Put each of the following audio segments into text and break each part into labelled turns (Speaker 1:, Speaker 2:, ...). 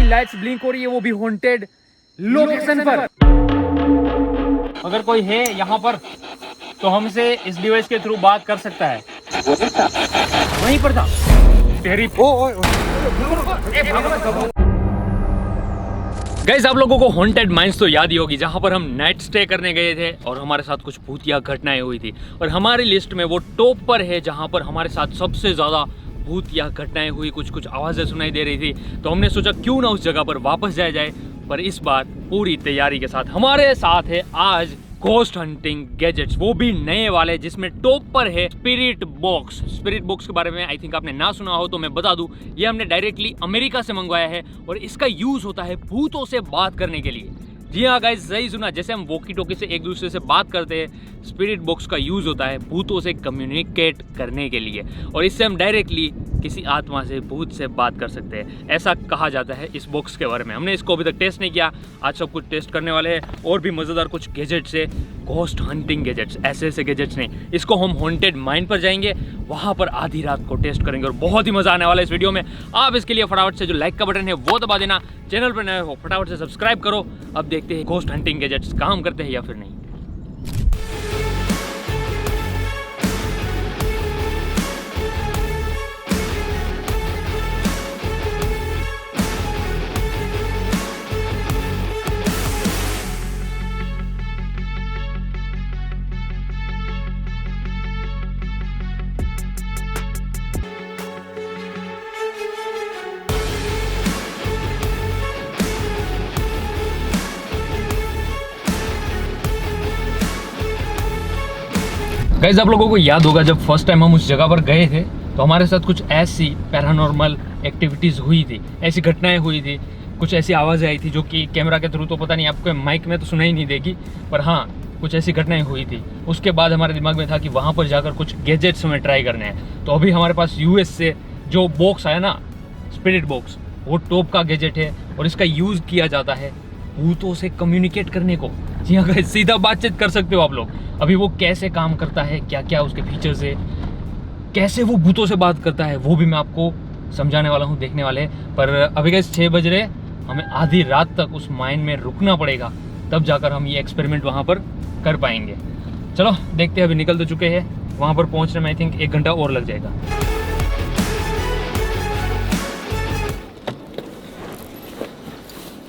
Speaker 1: Lights blink हो रही है, वो भी हॉन्टेड लोकेशन पर। अगर कोई है यहाँ पर तो हमसे इस डिवाइस के थ्रू बात कर सकता है। वहीं पर था तेरी गाइस, आप लोगों को हॉन्टेड माइंस तो याद ही होगी, जहां पर हम नाइट स्टे करने गए थे और हमारे साथ कुछ भूतिया घटनाएं हुई थी। और हमारी लिस्ट में वो टॉप पर है जहां पर हमारे साथ सबसे ज़्यादा भूतिया घटनाएं हुई, कुछ आवाज़ें सुनाई दे रही थी। तो हमने सोचा क्यों ना उस जगह पर वापस जाया जाए। पर इस बार पूरी तैयारी के साथ हमारे साथ है आज घोस्ट हंटिंग गैजेट्स, वो भी नए वाले, जिसमें टॉप पर है स्पिरिट बॉक्स। स्पिरिट बॉक्स के बारे में आई थिंक आपने ना सुना हो तो मैं बता दूं, ये हमने डायरेक्टली अमेरिका से मंगवाया है और इसका यूज होता है भूतों से बात करने के लिए। जी हाँ गाइस, सही सुना, जैसे हम वॉकी टॉकी से एक दूसरे से बात करते हैं, स्पिरिट बॉक्स का यूज होता है भूतों से कम्युनिकेट करने के लिए। और इससे हम डायरेक्टली किसी आत्मा से, भूत से बात कर सकते हैं, ऐसा कहा जाता है इस बॉक्स के बारे में। हमने इसको अभी तक टेस्ट नहीं किया, आज सब कुछ टेस्ट करने वाले हैं। और भी मज़ेदार कुछ गैजेट्स है, घोस्ट हंटिंग गैजेट्स, ऐसे गैजेट्स नहीं। इसको हम हॉन्टेड माइन पर जाएंगे, वहाँ पर आधी रात को टेस्ट करेंगे और बहुत ही मज़ा आने वाला है इस वीडियो में। आप इसके लिए फटाफट से जो लाइक का बटन है वो दबा देना, चैनल पर नए हो फटाफट से सब्सक्राइब करो। अब देखते हैं घोस्ट हंटिंग गैजेट्स काम करते हैं या फिर नहीं। गाइस, आप लोगों को याद होगा जब फर्स्ट टाइम हम उस जगह पर गए थे तो हमारे साथ कुछ ऐसी पैरानॉर्मल एक्टिविटीज़ हुई थी, ऐसी घटनाएं हुई थी, कुछ ऐसी आवाज़ें आई थी जो कि कैमरा के थ्रू तो पता नहीं, आपको माइक में तो सुनाई नहीं देगी, पर हाँ कुछ ऐसी घटनाएं हुई थी। उसके बाद हमारे दिमाग में था कि वहाँ पर जाकर कुछ गैजेट्स हमें ट्राई करने हैं। तो अभी हमारे पास यूएस से जो बॉक्स आया ना, स्पिरिट बॉक्स, वो टॉप का गैजेट है और इसका यूज़ किया जाता है भूतों से कम्युनिकेट करने को। जी हाँ गाइस, सीधा बातचीत कर सकते हो आप लोग। अभी वो कैसे काम करता है, क्या क्या उसके फीचर्स है, कैसे वो भूतों से बात करता है, वो भी मैं आपको समझाने वाला हूँ, देखने वाले हैं। पर अभी गाइस 6 बज रहे, हमें आधी रात तक उस माइन में रुकना पड़ेगा, तब जाकर हम ये एक्सपेरिमेंट वहाँ पर कर पाएंगे। चलो देखते हैं, अभी निकल तो चुके हैं, वहाँ पर पहुँचने में आई थिंक 1 घंटा और लग जाएगा।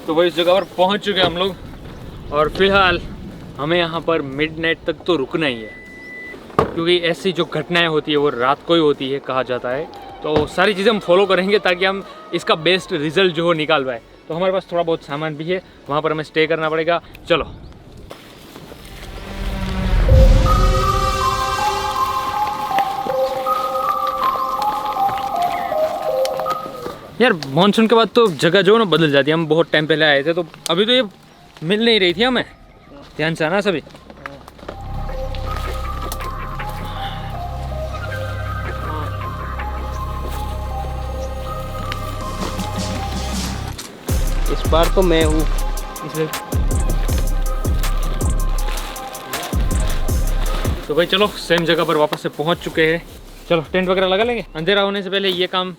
Speaker 1: तो वही इस जगह पर पहुँच चुके हैं हम लोग और फिलहाल हमें यहाँ पर मिडनाइट तक तो रुकना ही है, क्योंकि ऐसी जो घटनाएं होती है वो रात को ही होती है कहा जाता है। तो सारी चीज़ें हम फॉलो करेंगे ताकि हम इसका बेस्ट रिजल्ट जो हो निकाल पाए। तो हमारे पास थोड़ा बहुत सामान भी है, वहाँ पर हमें स्टे करना पड़ेगा। चलो यार, मानसून के बाद तो जगह जो है ना बदल जाती है। हम बहुत टाइम पहले आए थे तो अभी तो ये मिल नहीं रही थी हमें, ध्यान से आना सभी।
Speaker 2: इस बार तो मैं हूँ
Speaker 1: इसलिए तो भाई चलो सेम जगह पर वापस से पहुंच चुके हैं। चलो टेंट वगैरह लगा लेंगे, अंधेरा होने से पहले ये काम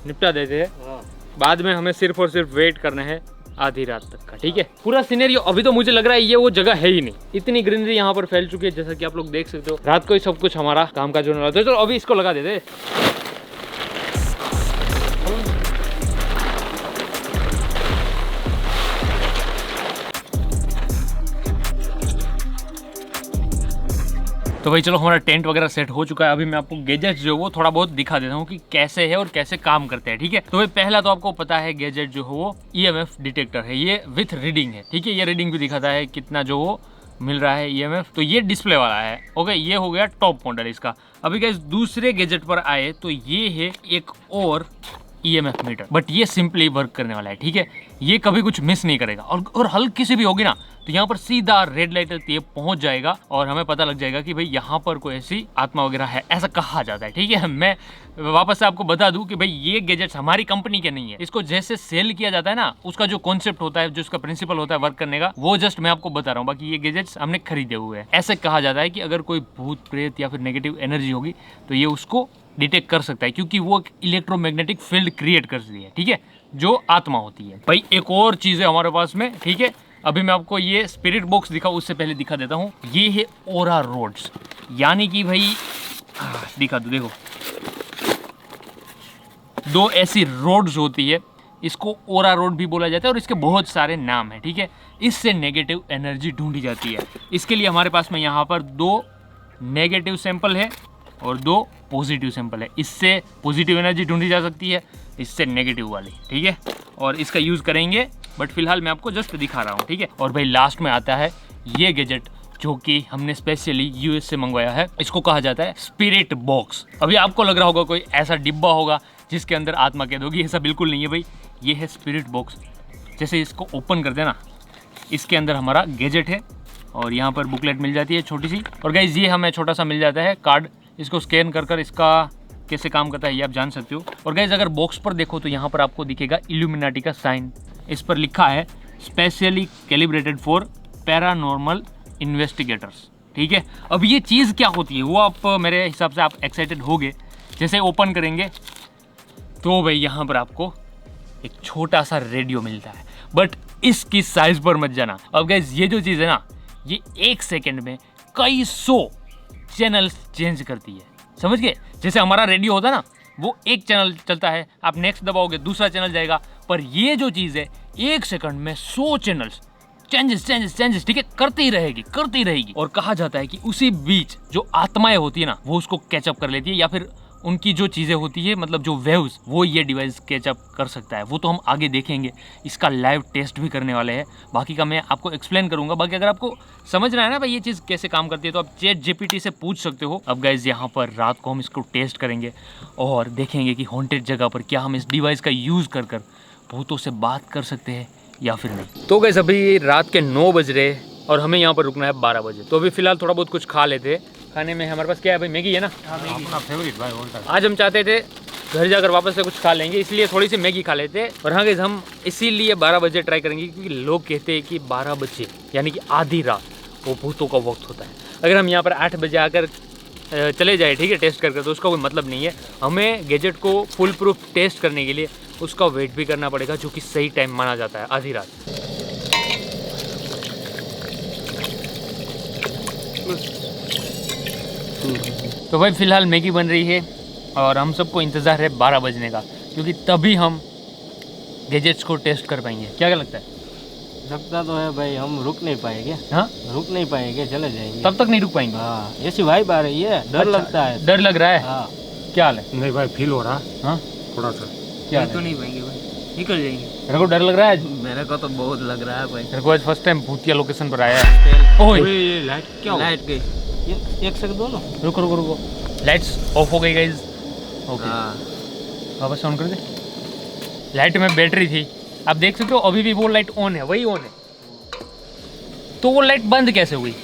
Speaker 1: निपटा देते हैं। बाद में हमें सिर्फ और सिर्फ वेट करना है आधी रात तक का, ठीक है। पूरा सिनेरियो अभी तो मुझे लग रहा है ये वो जगह है ही नहीं, इतनी ग्रीनरी यहाँ पर फैल चुकी है, जैसा कि आप लोग देख सकते हो। रात को ही सब कुछ हमारा काम का जो होता है। चलो अभी इसको लगा देते। तो भाई चलो हमारा टेंट वगैरह सेट हो चुका है। अभी मैं आपको गैजेट्स जो है वो थोड़ा बहुत दिखा देता हूँ कि कैसे है और कैसे काम करते हैं, ठीक है। तो भाई पहला तो आपको पता है गैजेट जो है वो EMF डिटेक्टर है, ये विथ रीडिंग है, ठीक है। ये रीडिंग भी दिखाता है कितना जो वो मिल रहा है EMF। तो ये डिस्प्ले वाला है, ओके। ये हो गया टॉप मॉडल इसका। अभी गाइस दूसरे गैजेट पर आए तो ये है एक और EMF मीटर, बट ये सिंपली वर्क करने वाला है, ठीक है। ये कभी कुछ मिस नहीं करेगा और हल्की सी भी होगी ना तो यहाँ पर सीधा रेड लाइट ये पहुंच जाएगा और हमें पता लग जाएगा कि भाई यहाँ पर कोई ऐसी आत्मा वगैरह है, ऐसा कहा जाता है, ठीक है। मैं वापस से आपको बता दूं कि भाई ये गैजेट्स हमारी कंपनी के नहीं है। इसको जैसे सेल किया जाता है ना, उसका जो कॉन्सेप्ट होता है, जो उसका प्रिंसिपल होता है वर्क करने का, वो जस्ट मैं आपको बता रहा हूँ। बाकी ये गैजेट्स हमने खरीदे हुए हैं। ऐसे कहा जाता है कि अगर कोई भूत प्रेत या फिर नेगेटिव एनर्जी होगी तो ये उसको डिटेक्ट कर सकता है, क्योंकि वो एक इलेक्ट्रोमैग्नेटिक फील्ड क्रिएट करती है, ठीक है। जो आत्मा होती है। भाई एक और चीज़ है हमारे पास में, ठीक है। अभी मैं आपको ये स्पिरिट बॉक्स दिखाऊँ उससे पहले दिखा देता हूँ। ये है ओरा रोड्स, यानी कि भाई दिखा दो, देखो 2 ऐसी रोड्स होती है, इसको ओरा रोड भी बोला जाता है और इसके बहुत सारे नाम हैं, ठीक है। इससे नेगेटिव एनर्जी ढूंढी जाती है। इसके लिए हमारे पास में यहाँ पर 2 नेगेटिव सैंपल है और 2 पॉजिटिव सैंपल है। इससे पॉजिटिव एनर्जी ढूंढी जा सकती है, इससे नेगेटिव वाली, ठीक है। और इसका यूज़ करेंगे, बट फिलहाल मैं आपको जस्ट दिखा रहा हूँ, ठीक है। और भाई लास्ट में आता है ये गैजेट, जो कि हमने स्पेशली यूएस से मंगवाया है। इसको कहा जाता है स्पिरिट बॉक्स। अभी आपको लग रहा होगा कोई ऐसा डिब्बा होगा जिसके अंदर आत्मा कैद होगी, ऐसा बिल्कुल नहीं है भाई। ये है स्पिरिट बॉक्स। जैसे इसको ओपन करते हैं ना, इसके अंदर हमारा गैजेट है और यहाँ पर बुकलेट मिल जाती है छोटी सी। और गाइस ये हमें छोटा सा मिल जाता है कार्ड, इसको स्कैन कर इसका कैसे काम करता है ये आप जान सकते हो। और गाइस अगर बॉक्स पर देखो तो यहाँ पर आपको दिखेगा इल्यूमिनाटी का साइन। इस पर लिखा है specially calibrated for paranormal investigators, ठीक है। अब ये चीज़ क्या होती है वो आप मेरे हिसाब से आप एक्साइटेड होगे। जैसे ओपन करेंगे तो भाई यहाँ पर आपको एक छोटा सा रेडियो मिलता है, बट इसकी साइज पर मत जाना। अब गाइस ये जो चीज़ है ना, ये 1 सेकेंड में कई 100 चैनल्स चेंज करती है, समझ गए। जैसे हमारा रेडियो होता है ना, वो एक चैनल चलता है, आप नेक्स्ट दबाओगे दूसरा चैनल जाएगा, पर ये जो चीज़ है 1 सेकंड में 100 चैनल्स चेंजेस, ठीक है, करती रहेगी। और कहा जाता है कि उसी बीच जो आत्माएं होती है ना, वो उसको कैचअप कर लेती है, या फिर उनकी जो चीज़ें होती है, मतलब जो वेव्स, वो ये डिवाइस कैचअप कर सकता है। वो तो हम आगे देखेंगे, इसका लाइव टेस्ट भी करने वाले हैं। बाकी का मैं आपको एक्सप्लेन करूंगा। बाकी अगर आपको समझना है ना भाई ये चीज़ कैसे काम करती है, तो आप चैट जीपीटी से पूछ सकते हो। अब गाइज यहाँ पर रात को हम इसको टेस्ट करेंगे और देखेंगे कि हॉन्टेड जगह पर क्या हम इस डिवाइस का यूज़ कर भूतों से बात कर सकते हैं या फिर नहीं। तो गाइस अभी रात के 9 बज रहे और हमें यहाँ पर रुकना है 12 बजे। तो अभी फिलहाल थोड़ा बहुत कुछ खा लेते। खाने में हमारे पास क्या है भाई, मैगी है ना,
Speaker 3: अपना फेवरेट भाई होता
Speaker 1: आज हम चाहते थे घर जाकर वापस से कुछ खा लेंगे, इसलिए थोड़ी सी मैगी खा लेते। और हाँ गाइस हम इसीलिए 12 बजे ट्राई करेंगे क्योंकि लोग कहते हैं कि 12 बजे यानी कि आधी रात वो भूतों का वक्त होता है। अगर हम यहाँ पर 8 बजे आकर चले जाए, ठीक है, टेस्ट करके, तो उसका कोई मतलब नहीं है। हमें गैजेट को फुल प्रूफ टेस्ट करने के लिए उसका वेट भी करना पड़ेगा, जो कि सही टाइम माना जाता है, आधी रात। तो भाई फिलहाल मैगी बन रही है और हम सबको इंतज़ार है 12 बजने का, क्योंकि तभी हम गैजेट्स को टेस्ट कर पाएंगे। क्या लगता है?
Speaker 2: लगता तो है भाई, हम रुक नहीं पाएंगे।
Speaker 1: हाँ,
Speaker 2: रुक नहीं पाएंगे, चले जाएंगे।
Speaker 1: तब तक नहीं रुक पाएंगे?
Speaker 2: हाँ, ऐसी वाइब आ रही है, डर लगता है।
Speaker 1: डर लग रहा है?
Speaker 2: हाँ।
Speaker 1: क्या हाल है?
Speaker 3: नहीं भाई, फील हो रहा है।
Speaker 1: हाँ
Speaker 3: थोड़ा सा।
Speaker 1: क्या
Speaker 2: तो नहीं पाएंगे भाई, निकल जाएंगे।
Speaker 1: मेरे को डर लग रहा है।
Speaker 2: मेरे को तो बहुत लग रहा है भाई।
Speaker 1: मेरे को आज फर्स्ट टाइम भूतिया लोकेशन पर आया है। ओए
Speaker 3: ये लाइट क्या हुआ?
Speaker 2: लाइट गई, एक सेकंड दो ना।
Speaker 1: रुको, लाइट्स ऑफ हो गई गाइस। ओके, वापस ऑन कर दे। लाइट में बैटरी थी, आप देख सकते हो अभी भी वो लाइट ऑन है, वही ऑन है। तो वो लाइट बंद कैसे हुई?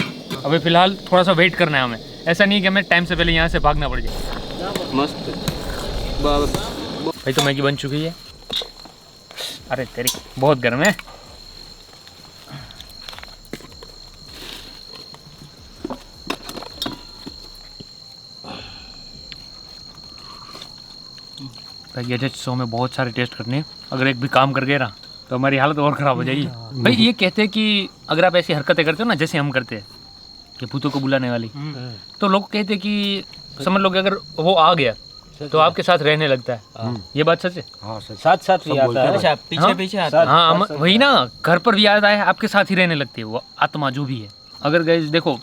Speaker 1: अभी फिलहाल थोड़ा सा वेट करना है हमें। ऐसा नहीं कि हमें टाइम से पहले यहाँ से भागना पड़ जाए।
Speaker 2: मस्त
Speaker 1: भाई तो मैगी बन चुकी है। अरे तेरी बहुत गर्म है। भाई गैजेट शो में बहुत सारे टेस्ट करने हैं, अगर एक भी काम कर गए ना तो हमारी हालत और ख़राब हो जाएगी। भाई ये कहते हैं कि अगर आप ऐसी हरकतें करते हो ना, जैसे हम करते हैं कि भूतों को बुलाने वाली, तो लोग कहते हैं कि समझ लो कि अगर वो आ गया तो आपके साथ रहने लगता है। ये बात सच है?
Speaker 3: हाँ सच।
Speaker 2: साथ भी आता है। अच्छा,
Speaker 1: हाँ?
Speaker 2: पीछे आता है।
Speaker 1: हाँ वही ना, घर पर भी याद आया, आपके साथ ही रहने लगती है वो आत्मा जो भी है। अगर गाइस देखो,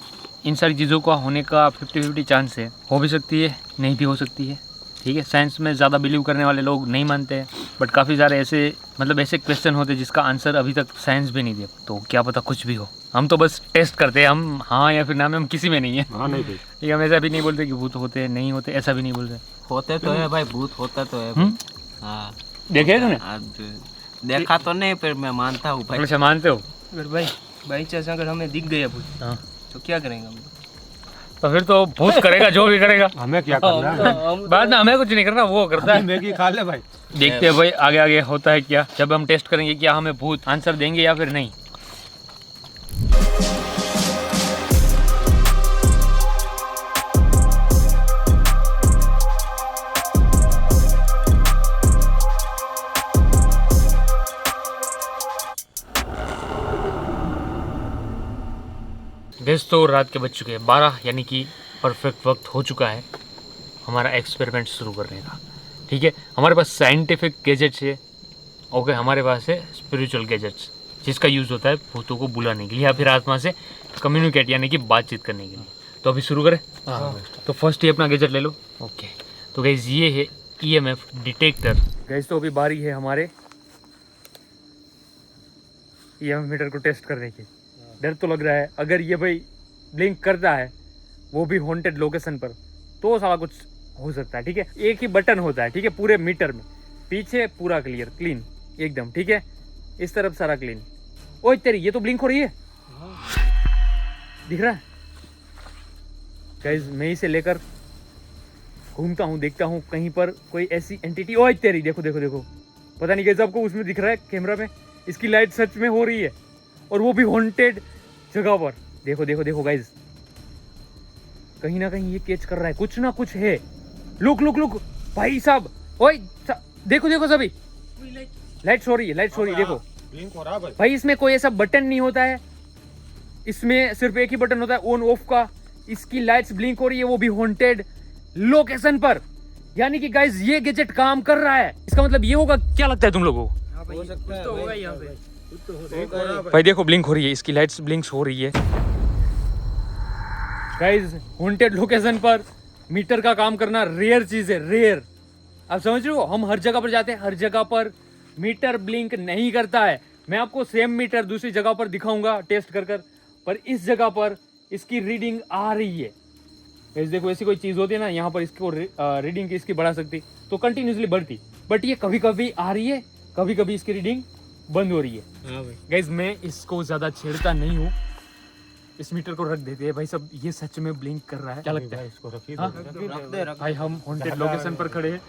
Speaker 1: इन सारी चीज़ों का होने का 50-50 चांस है। हो भी सकती है, नहीं भी हो सकती है, ठीक है। साइंस में ज़्यादा बिलीव करने वाले लोग नहीं मानते हैं, बट काफ़ी सारे ऐसे मतलब ऐसे क्वेश्चन होते हैं जिसका आंसर अभी तक साइंस भी नहीं दिया। तो क्या पता कुछ भी हो, हम तो बस टेस्ट करते हैं। हम हाँ या फिर ना में हम किसी में नहीं है।
Speaker 3: हाँ नहीं भाई,
Speaker 1: ठीक है, हम ऐसा भी नहीं बोलते कि भूत होते हैं, नहीं होते, ऐसा भी नहीं बोलते।
Speaker 2: होते तो है भाई, भूत होता तो है। हाँ,
Speaker 1: देखे तूने?
Speaker 2: देखा तो नहीं, फिर मैं मानता हूँ भाई।
Speaker 1: अच्छा मानते हो?
Speaker 4: अगर भाई बाई चांस अगर हमें दिख गया भूत,
Speaker 1: हाँ
Speaker 4: तो क्या करेंगे हम?
Speaker 1: तो फिर तो भूत करेगा जो भी करेगा।
Speaker 3: हमें क्या करना है?
Speaker 1: बाद में हमें कुछ नहीं करना, वो करता है।
Speaker 3: मैगी खा ले भाई।
Speaker 1: देखते हैं भाई आगे आगे होता है क्या, जब हम टेस्ट करेंगे क्या हमें भूत आंसर देंगे या फिर नहीं। गैस तो रात के बज चुके हैं 12, यानी कि परफेक्ट वक्त हो चुका है हमारा एक्सपेरिमेंट शुरू करने का। ठीक है, हमारे पास साइंटिफिक गैजेट्स है, ओके, हमारे पास है स्पिरिचुअल गैजेट्स जिसका यूज़ होता है भूतों को बुलाने के लिए या फिर आत्मा से कम्युनिकेट यानी कि बातचीत करने के लिए। तो अभी शुरू करें। तो फर्स्ट ही अपना गैजेट ले लो। ओके, तो गैस ये है EMF डिटेक्टर। गैस तो अभी बारी है हमारे EMF मीटर को टेस्ट करने की। डर तो लग रहा है, अगर ये भाई ब्लिंक करता है वो भी हॉन्टेड लोकेशन पर तो साला कुछ हो सकता है। ठीक है, एक ही बटन होता है, ठीक है, पूरे मीटर में, पीछे पूरा क्लियर क्लीन एकदम, ठीक है, इस तरफ सारा क्लीन। ओए तेरी, ये तो ब्लिंक हो रही है, दिख रहा है गाइस। मैं इसे लेकर घूमता हूँ, देखता हूँ कहीं पर कोई ऐसी एंटिटी। ओए तेरी, देखो देखो देखो, पता नहीं कैसे आपको उसमें दिख रहा है कैमरा में, इसकी लाइट सच में हो रही है और वो भी हॉन्टेड जगह पर। देखो देखो देखो गाइस, कहीं ना कहीं ये कैच कर रहा है, कुछ ना कुछ है। लुक लुक लुक भाई साहब, ओए देखो देखो सभी, लाइट हो रही है, लाइट हो रही है, देखो
Speaker 3: ब्लिंक हो रहा है
Speaker 1: भाई। इसमें कोई ऐसा बटन नहीं होता है, इसमें सिर्फ एक ही बटन होता है ऑन ऑफ का। इसकी लाइट्स ब्लिंक हो रही है, वो भी हॉन्टेड लोकेशन पर, यानी कि गाइस ये गैजेट काम कर रहा है। इसका मतलब ये होगा, क्या लगता है तुम लोगों को?
Speaker 2: हो सकता है
Speaker 4: तो होगा
Speaker 2: भाई।
Speaker 4: यहाँ पे।
Speaker 3: ब्लिंक हो रहा है
Speaker 1: भाई देखो ब्लिंक हो रही है, इसकी लाइट्स ब्लिंक्स हो रही है गाइस। हॉन्टेड लोकेशन पर मीटर का काम करना रेयर चीज है, रेयर। आप समझ रहे हो, हम हर जगह पर जाते हैं, हर जगह पर मीटर ब्लिंक नहीं करता है। मैं आपको सेम मीटर दूसरी जगह पर दिखाऊंगा टेस्ट कर कर, पर इस जगह पर इसकी रीडिंग आ रही है। गाइस देखो, ऐसी कोई चीज होती है ना यहाँ पर, इसको रीडिंग की इसकी बढ़ा सकती तो कंटिन्यूसली बढ़ती, बट ये कभी कभी आ रही है, कभी कभी इसकी रीडिंग बंद हो रही है।
Speaker 3: हाँ भाई,
Speaker 1: गाइज मैं इसको ज्यादा छेड़ता नहीं हूँ, इस मीटर को रख देते हैं भाई सब। ये सच में ब्लिंक कर रहा है, क्या लगता है?
Speaker 3: इसको रखिए।
Speaker 1: हाँ?
Speaker 2: रख दे
Speaker 1: भाई हम हॉन्टेड लोकेशन पर खड़े हैं,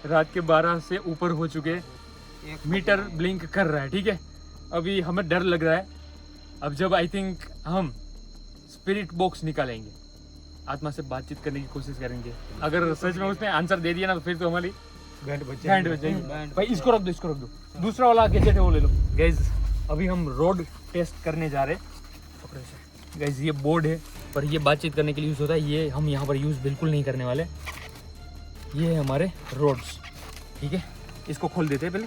Speaker 1: रात के 12 से ऊपर हो चुके हैं, मीटर ब्लिंक कर रहा है। ठीक है, अभी हमें डर लग रहा है। अब जब आई थिंक हम स्पिरिट बॉक्स निकालेंगे, आत्मा से बातचीत करने की कोशिश करेंगे, अगर सच में उसने आंसर दे दिया ना तो फिर तो हमारी
Speaker 3: बैंड बज
Speaker 1: बैंड बज जाएगी। भाई इसको रख दो, इसको रख दो, दूसरा वाला गैजेट है वो ले लो। गाइज अभी हम रोड टेस्ट करने जा रहे हैं। गाइज ये बोर्ड है, पर ये बातचीत करने के लिए यूज़ होता है, ये हम यहाँ पर यूज़ बिल्कुल नहीं करने वाले। ये है हमारे रोड्स, ठीक है, इसको खोल देते हैं पहले।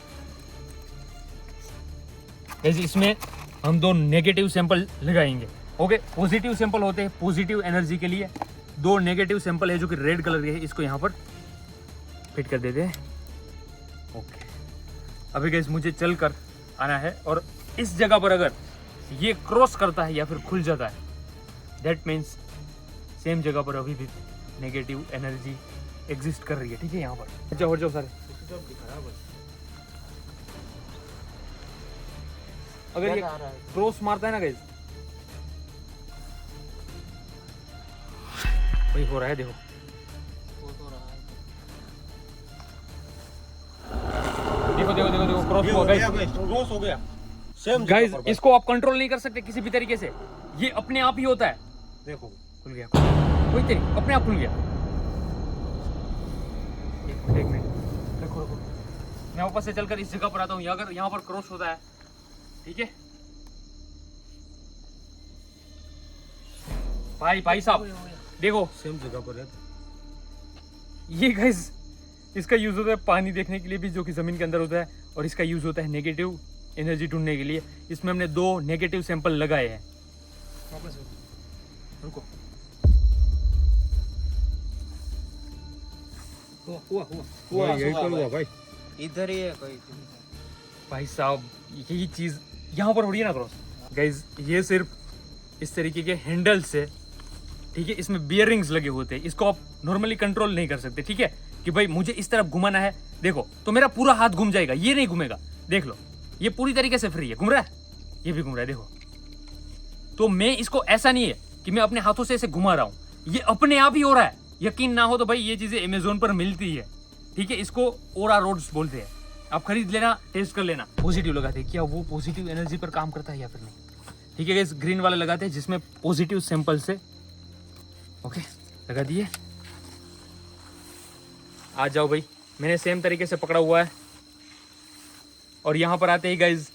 Speaker 1: गाइज इसमें हम 2 नेगेटिव सैंपल लगाएंगे, ओके। पॉजिटिव सैंपल होते हैं पॉजिटिव एनर्जी के लिए, 2 नेगेटिव सैंपल है जो कि रेड कलर के है, इसको यहाँ पर फिट कर देते हैं, ओके। अभी गाइस मुझे चल कर आना है, और इस जगह पर अगर ये क्रॉस करता है या फिर खुल जाता है, दैट मीन्स सेम जगह पर अभी भी नेगेटिव एनर्जी एग्जिस्ट कर रही है। ठीक है, यहाँ पर हट जाओ सारे। अगर ये क्रॉस मारता है ना गाइस, वही हो रहा है, देखो देखो देखो देखो देखो, क्रॉस हुआ गाइस,
Speaker 3: क्रॉस हो गया सेम
Speaker 1: गाइस। इसको आप कंट्रोल नहीं कर सकते किसी भी तरीके से, ये अपने आप ही होता है।
Speaker 3: देखो
Speaker 1: खुल गया, वही तेरी अपने आप खुल गया। एक मिनट रखो रखो, मैं वापस से चलकर इस जगह पर आता हूँ, अगर यहाँ पर क्रॉस होता है, ठीक है भाई साहब देखो,
Speaker 3: सेम जगह पर है।
Speaker 1: ये गाइस इसका यूज होता है पानी देखने के लिए भी, जो कि जमीन के अंदर होता है, और इसका यूज होता है नेगेटिव एनर्जी ढूंढने के लिए। इसमें हमने 2 नेगेटिव सैंपल लगाए हैं।
Speaker 4: वापस
Speaker 1: रुको,
Speaker 3: हुआ यही तो हुआ भाई।
Speaker 2: इधर ही है कोई।
Speaker 1: भाई साहब यही चीज यहाँ पर हो रही है ना क्रॉस। गाइज ये सिर्फ इस तरीके के हैंडल से, ठीक है, इसमें बियरिंग्स लगे होते हैं, इसको आप नॉर्मली कंट्रोल नहीं कर सकते। ठीक है, कि भाई मुझे इस तरफ घुमाना है, देखो तो मेरा पूरा हाथ घूम जाएगा, ये नहीं घूमेगा। देख लो, ये पूरी तरीके से फ्री है, घूम रहा है, ये भी घूम रहा है, देखो। तो मैं इसको, ऐसा नहीं है कि मैं अपने हाथों से इसे घुमा रहा हूँ, ये अपने आप ही हो रहा है। यकीन ना हो तो भाई ये चीजें अमेजोन पर मिलती है, ठीक है, इसको ओरा रोड्स बोलते हैं, आप खरीद लेना, टेस्ट कर लेना। पॉजिटिव लगाते हैं, क्या वो पॉजिटिव एनर्जी पर काम करता है या फिर नहीं? ठीक है, इस ग्रीन वाला लगाते हैं जिसमें पॉजिटिव सैंपल से, ओके, लगा दिए। आ जाओ भाई, मैंने सेम तरीके से पकड़ा हुआ है, और यहाँ पर आते ही गाइज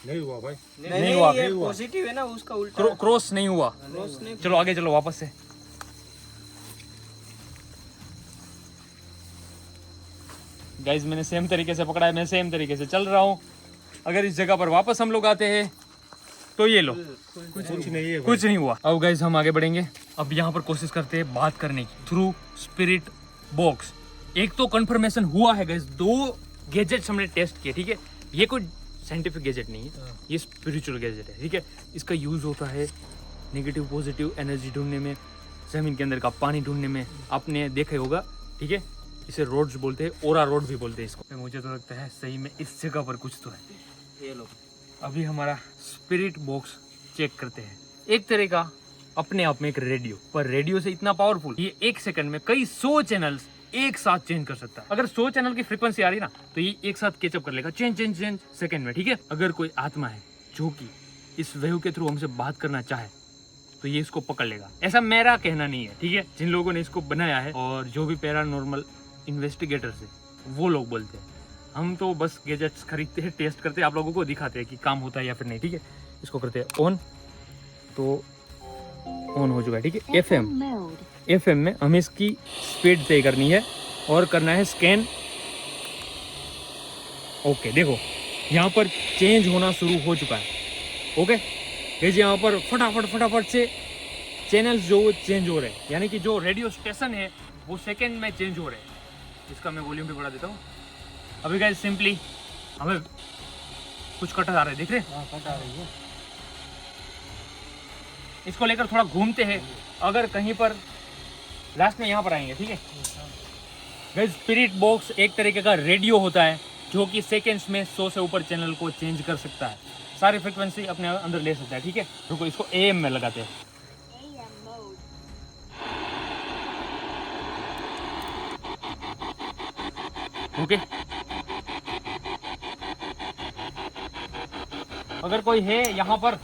Speaker 3: नहीं हुआ भाई।
Speaker 1: नहीं हुआ।
Speaker 2: ये पॉजिटिव है ना, उसका उल्टा
Speaker 1: क्रॉस नहीं हुआ।
Speaker 2: क्रॉस नहीं।
Speaker 1: चलो आगे चलो वापस से। गाइस मैंने सेम तरीके से पकड़ा है, मैं सेम तरीके से चल रहा हूँ। अगर इस जगह पर वापस हम लोग आते हैं तो ये लो,
Speaker 3: कुछ नहीं है भाई।
Speaker 1: कुछ नहीं हुआ। अब गाइस हम आगे बढ़ेंगे। अब यहाँ पर कोशिश करते हैं बात करने की थ्रू स्पिरिट बॉक्स। एक तो कंफर्मेशन हुआ है गाइस, 2 गैजेट्स हमने टेस्ट किए, ठीक है। ये कोई साइंटिफिक गैजेट नहीं है, ये स्पिरिचुअल गैजेट है, ठीक है। इसका यूज होता है नेगेटिव पॉजिटिव एनर्जी ढूंढने में, जमीन के अंदर का पानी ढूंढने में। आपने देखा होगा, ठीक है। इसे रोड्स बोलते हैं, ओरा रोड भी बोलते हैं इसको। मुझे तो लगता है सही में इस जगह पर कुछ तो है।
Speaker 2: ये लो।
Speaker 1: अभी हमारा स्पिरिट बॉक्स चेक करते हैं। एक तरह का अपने आप में एक रेडियो, पर रेडियो से इतना पावरफुल, ये 1 सेकंड में कई 100 चैनल्स एक साथ चेंज कर सकता है। अगर 100 चैनल की फ्रीक्वेंसी आ रही ना, तो ये एक साथ कैचअप कर लेगा, चेंज सेकंड में, ठीक है। अगर कोई आत्मा है जो कि इस वेव के थ्रू हमसे बात करना चाहे तो ये इसको पकड़ लेगा। ऐसा मेरा कहना नहीं है, ठीक है। जिन लोगों ने इसको बनाया है और जो भी पैरानॉर्मल इन्वेस्टिगेटर्स है वो लोग बोलते हैं। हम तो बस गैजेट्स खरीदते हैं, टेस्ट करते हैं, आप लोगों को दिखाते हैं कि काम होता है या फिर नहीं, ठीक है। इसको करते हैं ऑन, तो ऑन हो चुका है, ठीक है। FM में हमें इसकी स्पीड तय करनी है और करना है स्कैन। ओके देखो यहाँ पर चेंज होना शुरू हो चुका है। ओके गाइस, यहाँ पर फटाफट से चैनल्स जो चेंज हो रहे हैं, यानी कि जो रेडियो स्टेशन है वो सेकंड में चेंज हो रहे हैं। इसका मैं वॉल्यूम भी बढ़ा देता हूँ। अभी गाइस सिंपली हमें कुछ कट आ रहे हैं, देख रहे हैं?
Speaker 3: कट आ रही है।
Speaker 1: इसको लेकर थोड़ा घूमते हैं। अगर कहीं पर लास्ट में यहाँ पर आएंगे, ठीक है। गाइस स्पिरिट बॉक्स एक तरीके का रेडियो होता है जो कि सेकेंड्स में 100 से ऊपर चैनल को चेंज कर सकता है, सारी फ्रिक्वेंसी अपने अंदर ले सकता है, ठीक है। रुको इसको AM में लगाते हैं। ओके अगर कोई है यहाँ पर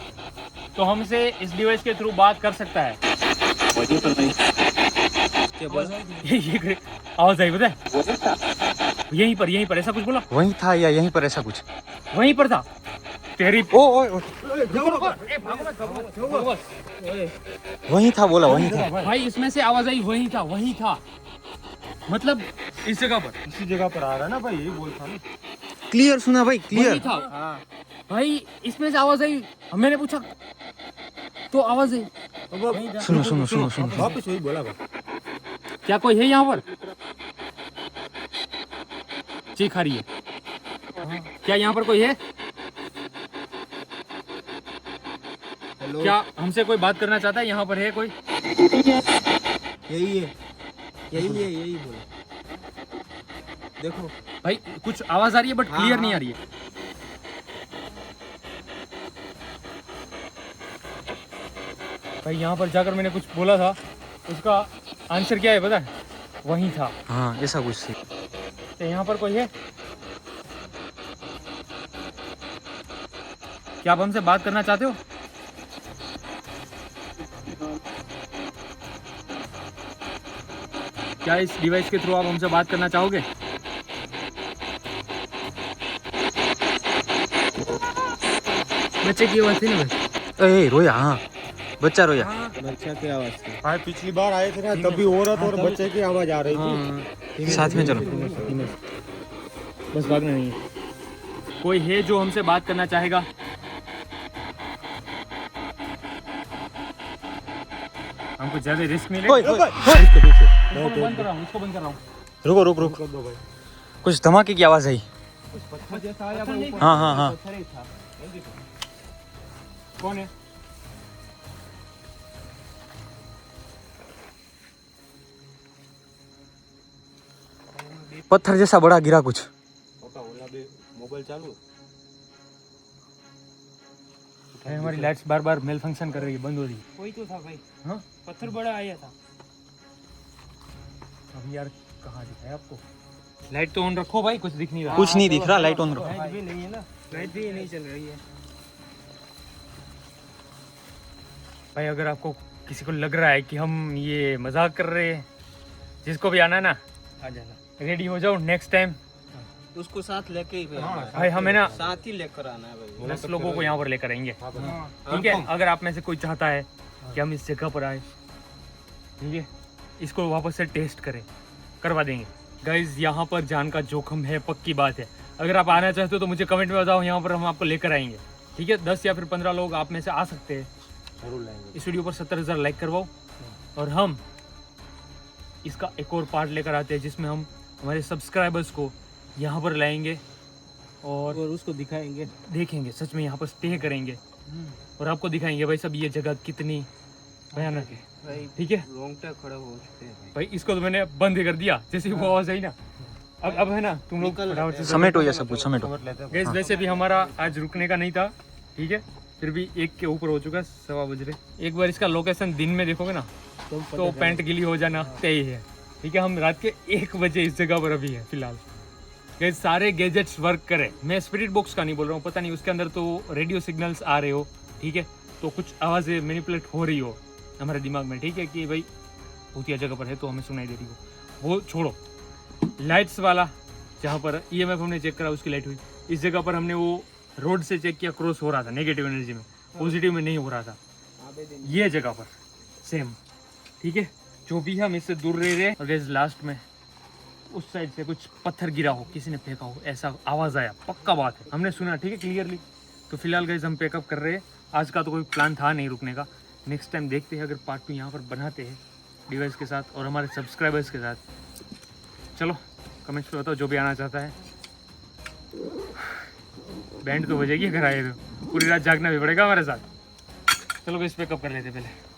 Speaker 1: तो हमसे इस डिवाइस के थ्रू बात कर सकता है। ये आवाज आई पता है? यहीं पर ऐसा कुछ बोला।
Speaker 5: वहीं था या यहीं पर ऐसा कुछ?
Speaker 1: वहीं पर था तेरी।
Speaker 5: वहीं था, बोला वहीं था।
Speaker 1: भाई इसमें से आवाज आई वहीं था मतलब इस जगह पर,
Speaker 3: इसी जगह पर आ रहा है ना भाई, यही बोलता ना।
Speaker 5: क्लियर सुना भाई,
Speaker 1: वहीं
Speaker 5: क्लियर।
Speaker 1: था। भाई इसमें से आवाज आई, मैंने पूछा तो आवाज आई।
Speaker 5: सुनो।
Speaker 3: वापस वही बोला भाई।
Speaker 1: क्या कोई है यहाँ पर? चीख आ रही है। क्या यहाँ पर कोई है? क्या हमसे कोई बात करना चाहता है? यहाँ पर है कोई?
Speaker 2: यही बोला। देखो
Speaker 1: भाई कुछ आवाज आ रही है बट क्लियर नहीं आ रही है। भाई यहाँ पर जाकर मैंने कुछ बोला था, उसका आंसर क्या है पता है? वहीं था।
Speaker 5: हाँ ऐसा कुछ थी।
Speaker 1: तो यहाँ पर कोई है? क्या आप हमसे बात करना चाहते हो? क्या इस डिवाइस के थ्रू आप हमसे बात करना चाहोगे? बच्चे की आवाज थी ना भाई?
Speaker 5: ए रोया, हाँ बच्चा रोया।
Speaker 2: बच्चा की आवाज थी।
Speaker 3: भाई पिछली बार आए थे ना, तभी औरत और बच्चे की आवाज आ रही थी।
Speaker 5: साथ में चलो।
Speaker 1: बस भागना नहीं है। कोई है जो हमसे बात करना चाहेगा? हमको ज्यादा रिस्क नहीं
Speaker 5: ओए,
Speaker 1: लेना।
Speaker 5: ओए,
Speaker 1: इसको बंद कर रहा हूँ, इसको बंद कर रहा हूँ।
Speaker 5: रुक। कुछ धमाके की आवाज आई। हाँ।
Speaker 1: कौन है?
Speaker 5: पत्थर जैसा बड़ा गिरा कुछ।
Speaker 3: मोबाइल चालू
Speaker 1: भाई हमारी लाइट्स बार मेल फंक्शन कर रही है, बंद हो रही है।
Speaker 4: कोई तो था भाई,
Speaker 1: हाँ
Speaker 4: पत्थर बड़ा आया था।
Speaker 1: अभी यार कहाँ दिखाया आपको? लाइट तो ऑन रखो भाई, कुछ दिख नहीं रहा।
Speaker 5: कुछ नहीं दिख रहा, लाइट ऑन रखो।
Speaker 4: लाइट भी नहीं है ना, लाइट भी नहीं चल रही है।
Speaker 1: भाई अगर आपको किसी को लग रहा है कि हम ये मजाक कर रहे हैं, जिसको भी आना है ना
Speaker 4: आ जाना।
Speaker 1: रेडी हो जाओ, नेक्स्ट टाइम
Speaker 2: उसको साथ लेके ही फिर आना है।
Speaker 1: भाई हमें ना
Speaker 2: साथ ही लेकर आना है भाई।
Speaker 1: 10 लोगों को यहाँ पर लेकर आएंगे, ठीक है। अगर आप में से कोई चाहता है कि हम इस जगह पर आए, ठीक है, इसको वापस से टेस्ट करें, करवा देंगे। गाइज यहाँ पर जान का जोखिम है, पक्की बात है। अगर आप आना चाहते हो तो मुझे कमेंट में बताओ, यहाँ पर हम आपको लेकर आएंगे, ठीक है। 10 या फिर 15 लोग आप में से आ सकते हैं।
Speaker 3: जरूर लाएंगे।
Speaker 1: इस वीडियो पर 70,000 लाइक करवाओ और हम इसका एक और पार्ट लेकर आते हैं जिसमें हम हमारे सब्सक्राइबर्स को यहाँ पर लाएंगे और
Speaker 2: उसको दिखाएंगे।
Speaker 1: देखेंगे, सच में यहाँ पर स्टे करेंगे और आपको दिखाएंगे भाई सब ये जगह कितनी भयानक है,
Speaker 2: भाई
Speaker 1: ठीक है।
Speaker 2: रोंगटे खड़े हो चुके हैं भाई।
Speaker 1: भाई इसको तो मैंने बंद ही कर दिया जैसे ही वो आवाज आई ना। अब है ना, तुम लोग
Speaker 2: निकल
Speaker 1: फटाफट से
Speaker 5: समेटो ये सब कुछ समेटो।
Speaker 1: गैस वैसे भी हमारा आज रुकने का नहीं था, ठीक है, फिर भी 1 के ऊपर हो चुका, 1:15 बज रहे। एक बार इसका लोकेशन दिन में देखोगे ना तो पैंट गिली हो जाना तय है, ठीक है। हम रात के 1 बजे इस जगह पर अभी है फिलहाल। गैस सारे गैजेट्स वर्क करे, मैं स्पिरिट बॉक्स का नहीं बोल रहा हूँ, पता नहीं उसके अंदर तो रेडियो सिग्नल्स आ रहे हो, ठीक है, तो कुछ आवाज़ें मैनिपुलेट हो रही हो हमारे दिमाग में, ठीक है, कि भाई भूतिया जगह पर है तो हमें सुनाई दे रही हो। वो छोड़ो, लाइट्स वाला जहाँ पर EMF हमने चेक करा उसकी लाइट हुई। इस जगह पर हमने वो रोड से चेक किया, क्रॉस हो रहा था नेगेटिव एनर्जी में, पॉजिटिव में नहीं हो रहा था। ये जगह पर सेम, ठीक है, जो भी हम इससे दूर रह रहे। और गैस लास्ट में उस साइड से कुछ पत्थर गिरा हो, किसी ने फेंका हो, ऐसा आवाज़ आया, पक्का बात है, हमने सुना, ठीक है, क्लियरली। तो फिलहाल गैस हम पैकअप कर रहे हैं। आज का तो कोई प्लान था नहीं रुकने का, नेक्स्ट टाइम देखते हैं, अगर पार्ट 2 यहाँ पर बनाते हैं डिवाइस के साथ और हमारे सब्सक्राइबर्स के साथ। चलो कमेंट्स में बताओ जो भी आना चाहता है। बैंड तो हो जाएगी, अगर आए तो पूरी रात जागना भी पड़ेगा हमारे साथ। चलो गैस पैकअप कर लेते पहले।